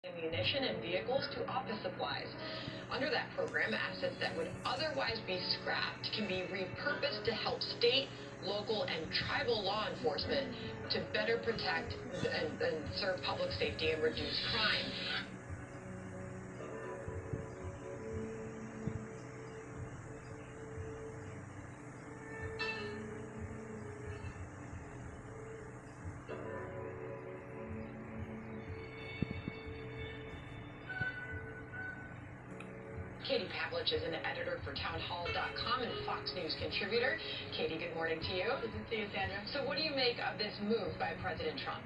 ammunition and vehicles to office supplies. Under that program, assets that would otherwise be scrapped can be repurposed to help state, local, and tribal law enforcement to better protect and serve public safety and reduce crime. Katie Pavlich is an editor for townhall.com and a Fox News contributor. Katie, good morning to you. Good to see you, Sandra. So what do you make of this move by President Trump?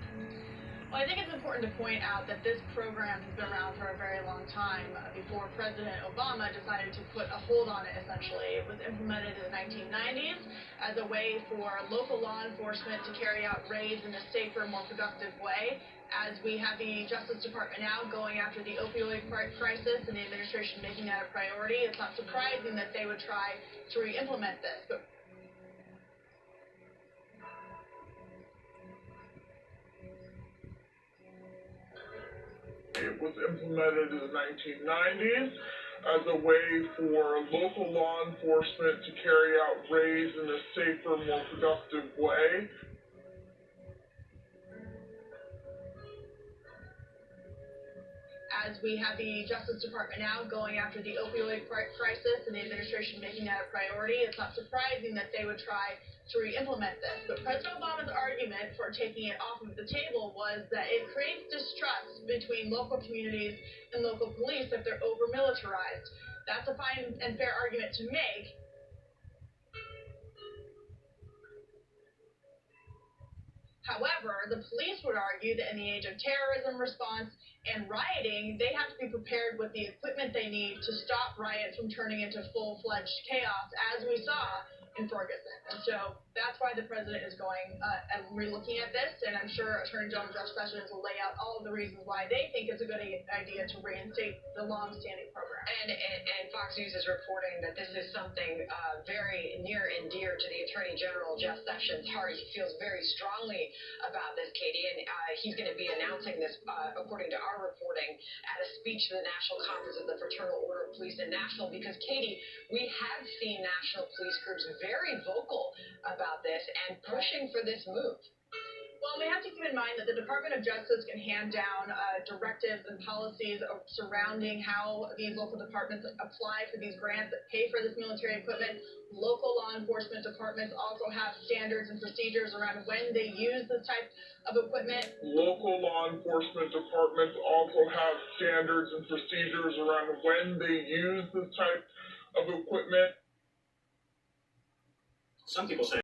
Well, I think it's important to point out that this program has been around for a very long time. Before President Obama decided to put a hold on it, essentially. It was implemented in the 1990s as a way for local law enforcement to carry out raids in a safer, more productive way. As we have the Justice Department now going after the opioid crisis and the administration making that a priority, it's not surprising that they would try to re-implement this. But it was implemented in the 1990s as a way for local law enforcement to carry out raids in a safer, more productive way. As we have the Justice Department now going after the opioid crisis and the administration making that a priority, it's not surprising that they would try to re-implement this. But President Obama's argument for taking it off of the table was that it creates distrust between local communities and local police if they're over-militarized. That's a fine and fair argument to make. However, the police would argue that in the age of terrorism response and rioting, they have to be prepared with the equipment they need to stop riots from turning into full-fledged chaos, as we saw in Ferguson. And so that's why the president is going and relooking at this, and I'm sure Attorney General Jeff Sessions will lay out all of the reasons why they think it's a good idea to reinstate the long-standing program. And Fox News is reporting that this is something very near and dear to the Attorney General Jeff Sessions' heart. He feels very strongly about this, Katie, and he's going to be announcing this, according to our reporting, at a speech to the National Conference of the Fraternal Order of Police in Nashville. Because, Katie, we have seen national police groups very vocal about this and pushing for this move. Well, we have to keep in mind that the Department of Justice can hand down directives and policies surrounding how these local departments apply for these grants that pay for this military equipment. Local law enforcement departments also have standards and procedures around when they use this type of equipment. Local law enforcement departments also have standards and procedures around when they use this type of equipment. Some people say